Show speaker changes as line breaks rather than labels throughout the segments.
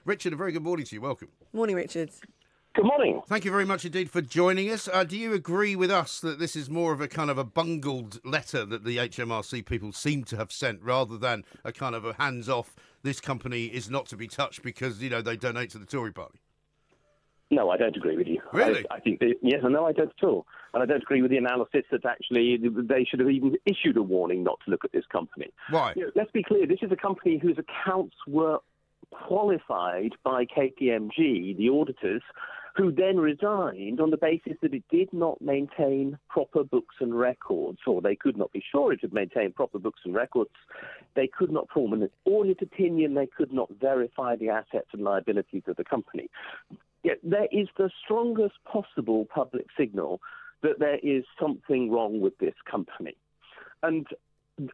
Richard, a very good morning to you. Welcome.
Morning, Richard.
Good morning.
Thank you very much indeed for joining us. Do you agree with us that this is more of a kind of a bungled letter that the HMRC people seem to have sent rather than a kind of a hands-off, this company is not to be touched because, you know, they donate to the Tory party?
No, I don't agree with you.
Really?
I think yes and no, I don't at all. And I don't agree with the analysis that actually they should have even issued a warning not to look at this company.
Why?
You know, let's be clear, this is a company whose accounts were qualified by KPMG, the auditors, who then resigned on the basis that it did not maintain proper books and records, or they could not be sure it had maintained proper books and records. They could not form an audit opinion. They could not verify the assets and liabilities of the company. Yet there is the strongest possible public signal that there is something wrong with this company. And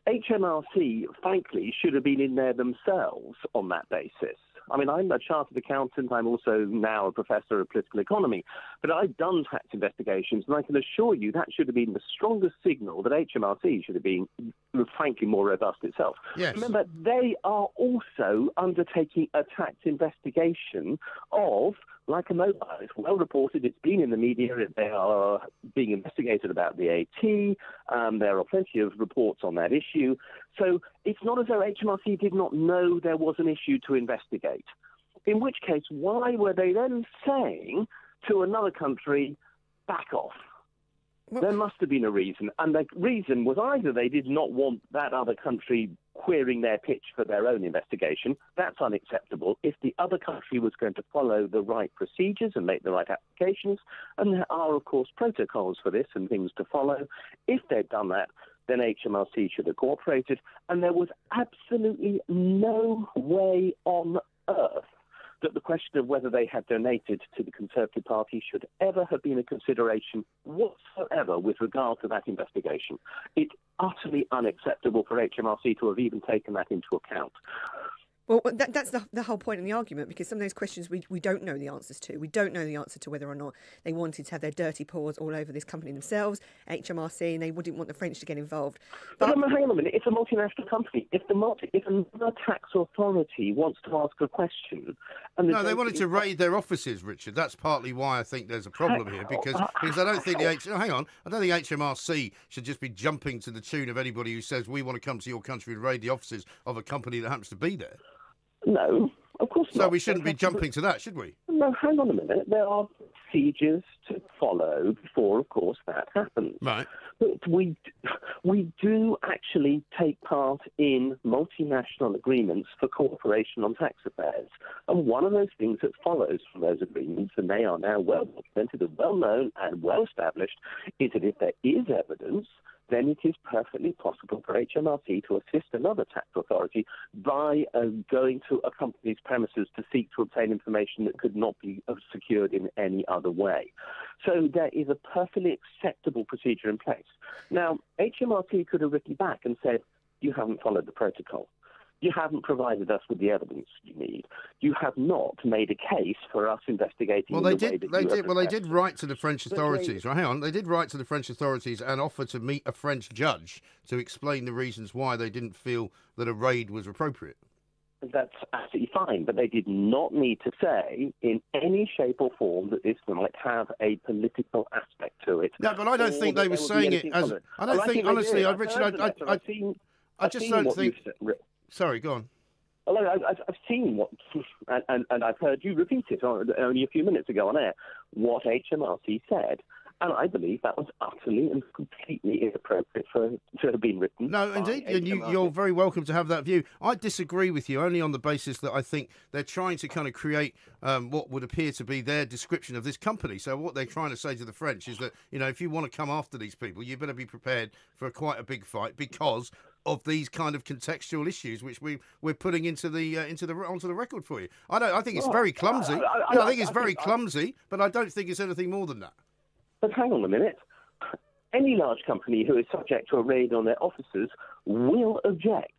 HMRC, frankly, should have been in there themselves on that basis. I mean, I'm a chartered accountant. I'm also now a professor of political economy. But I've done tax investigations, and I can assure you that should have been the strongest signal that HMRC should have been, frankly, more robust itself.
Yes.
Remember, they are also undertaking a tax investigation of Lycamobile. It's well reported. It's been in the media. They are being investigated about the AT. There are plenty of reports on that issue. So it's not as though HMRC did not know there was an issue to investigate. In which case, why were they then saying to another country, back off? Well, there must have been a reason. And the reason was either they did not want that other country querying their pitch for their own investigation. That's unacceptable. If the other country was going to follow the right procedures and make the right applications, and there are, of course, protocols for this and things to follow, if they'd done that, then HMRC should have cooperated. And there was absolutely no way on earth that the question of whether they had donated to the Conservative Party should ever have been a consideration whatsoever with regard to that investigation. It's utterly unacceptable for HMRC to have even taken that into account.
Well, that's the whole point in the argument, because some of those questions we don't know the answers to. We don't know the answer to whether or not they wanted to have their dirty paws all over this company themselves, HMRC, and they wouldn't want the French to get involved.
But hang on a minute, it's a multinational company. If another tax authority wants to ask a question...
No, they wanted to raid their offices, Richard. That's partly why I think there's a problem here, because I don't think I don't think HMRC should just be jumping to the tune of anybody who says, we want to come to your country and raid the offices of a company that happens to be there.
No, of course not.
So we shouldn't be jumping to that, should we?
No, hang on a minute. There are procedures to follow before, of course, that happens.
Right.
But we do actually take part in multinational agreements for cooperation on tax affairs. And one of those things that follows from those agreements, and they are now well documented and well known and well established, is that if there is evidence, then it is perfectly possible for HMRC to assist another tax authority by going to a company's premises to seek to obtain information that could not be secured in any other way. So there is a perfectly acceptable procedure in place. Now, HMRC could have written back and said, you haven't followed the protocol. You haven't provided us with the evidence you need. You have not made a case for us investigating.
Well, they did write to the French authorities. Right, hang on. They did write to the French authorities and offer to meet a French judge to explain the reasons why they didn't feel that a raid was appropriate.
That's absolutely fine, but they did not need to say in any shape or form that this might have a political aspect to it.
No, but I don't think they were saying it as. I don't think, honestly, Richard, I just don't think. Sorry, go on.
Although I've seen what, and I've heard you repeat it only a few minutes ago on air, what HMRC said. And I believe that was utterly and completely inappropriate to have been written.
No, indeed, and you're very welcome to have that view. I disagree with you only on the basis that I think they're trying to kind of create what would appear to be their description of this company. So what they're trying to say to the French is that, you know, if you want to come after these people, you better be prepared for quite a big fight because of these kind of contextual issues, which we're putting onto the record for you. I think it's very clumsy. I think it's very clumsy, but I don't think it's anything more than that.
But hang on a minute. Any large company who is subject to a raid on their offices will object.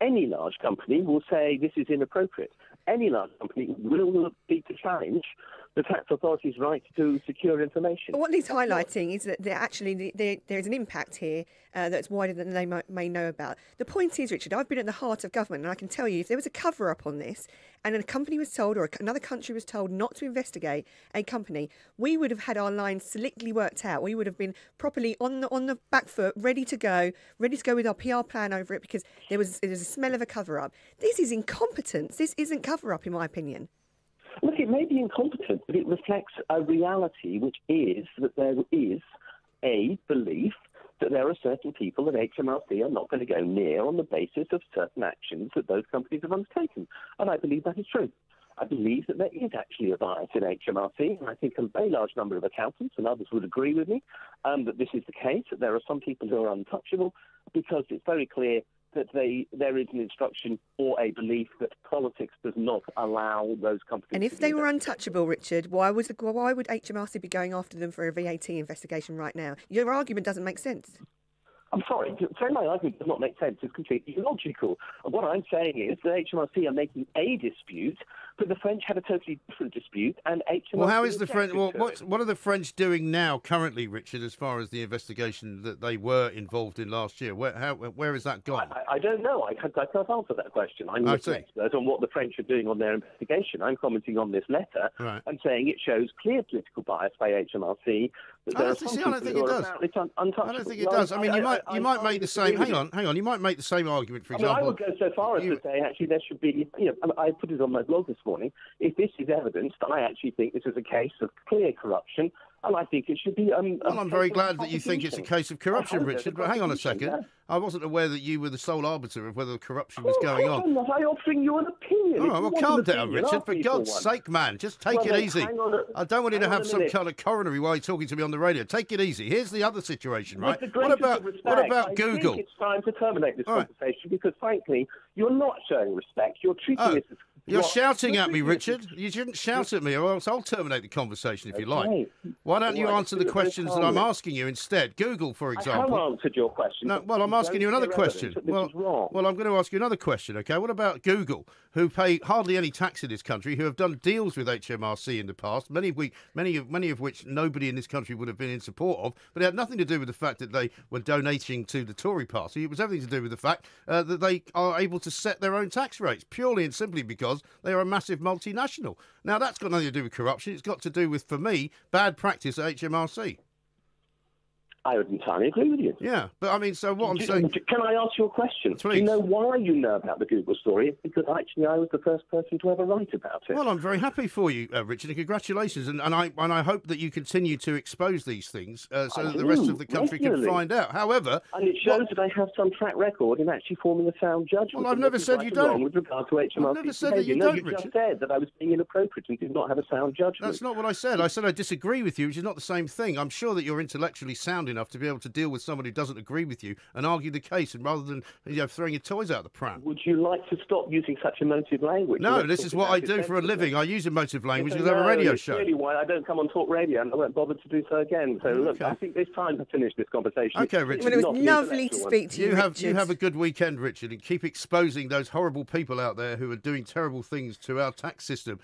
Any large company will say this is inappropriate. Any large company will seek to challenge the tax authority's right to secure information.
But what he's highlighting is that there's an impact here that's wider than they may know about. The point is, Richard, I've been at the heart of government, and I can tell you, if there was a cover-up on this, and a company was told, or another country was told not to investigate a company, we would have had our lines slickly worked out. We would have been properly on the back foot, ready to go with our PR plan over it, because there was a smell of a cover-up. This is incompetence. This isn't cover-up, in my opinion.
Look, it may be incompetent, but it reflects a reality, which is that there is a belief that there are certain people that HMRC are not going to go near on the basis of certain actions that those companies have undertaken. And I believe that is true. I believe that there is actually a bias in HMRC, and I think a very large number of accountants and others would agree with me that this is the case, that there are some people who are untouchable because it's very clear that there is an instruction or a belief that politics does not allow those companies.
And if they were untouchable, Richard, why would HMRC be going after them for a VAT investigation right now? Your argument doesn't make sense.
I'm sorry, to say my argument does not make sense is completely illogical. And what I'm saying is that HMRC are making a dispute, but the French have a totally different dispute, and HMRC...
Well, how is the French... Well, what are the French doing now, currently, Richard, as far as the investigation that they were involved in last year? Where has that gone?
I don't know. I can't answer that question. I'm not an expert on what the French are doing on their investigation. I'm commenting on this letter and saying it shows clear political bias by HMRC.
I don't think it does. I don't think it does. I mean, you might make the same... Hang on. You might make the same argument, for example...
I would go so far as to say, actually, there should be... I put it on my blog this morning. If this is evidenced, I actually think this is a case of clear corruption, and I think it should be...
well, I'm very glad that you think it's a case of corruption, Richard, but hang on a second. Yeah. I wasn't aware that you were the sole arbiter of whether corruption was going on.
I'm not offering you an opinion.
All right, well, calm down, Richard. For God's sake, man, just take it easy. I don't want you to have some kind of coronary while you're talking to me on the radio. Take it easy. Here's the other situation, right?
What about
Google?
I think it's time to terminate this conversation because, frankly, you're not showing respect. You're treating this as...
You're shouting at me, Richard. You shouldn't shout at me, or else I'll terminate the conversation if you like. Why don't you answer the questions that I'm asking you instead? Google, for example.
I have answered your question.
No, well, I'm asking you another question. Well, I'm going to ask you another question, okay? What about Google, who pay hardly any tax in this country, who have done deals with HMRC in the past, many of which nobody in this country would have been in support of, but it had nothing to do with the fact that they were donating to the Tory party. It was everything to do with the fact that they are able to set their own tax rates, purely and simply because they are a massive multinational. Now, that's got nothing to do with corruption. It's got to do with, for me, bad practice at HMRC.
I would entirely agree with you.
Yeah, but I mean, so what I'm saying...
Can I ask you a question?
Please.
Do you know why you know about the Google story? It's because actually I was the first person to ever write about it.
Well, I'm very happy for you, Richard, and congratulations. And I hope that you continue to expose these things so that the rest of the country can find out. However...
And it shows that I have some track record in actually forming a sound judgment.
Well, I've never said you don't.
With regard to HMRC.
I've never said that you don't, Richard.
You just said that I was being inappropriate and did not have a sound judgment.
That's not what I said. I said I disagree with you, which is not the same thing. I'm sure that you're intellectually sound enough to be able to deal with someone who doesn't agree with you and argue the case, and rather than throwing your toys out the pram.
Would you like to stop using such emotive language?
No, this is what I do for a living. I use emotive language because I have a radio show.
That's really why I don't come on Talk Radio, and I won't bother to do so again. So look, I think it's time to finish this conversation.
Okay, Richard.
Well, it was lovely to speak to you, Richard.
You have a good weekend, Richard, and keep exposing those horrible people out there who are doing terrible things to our tax system.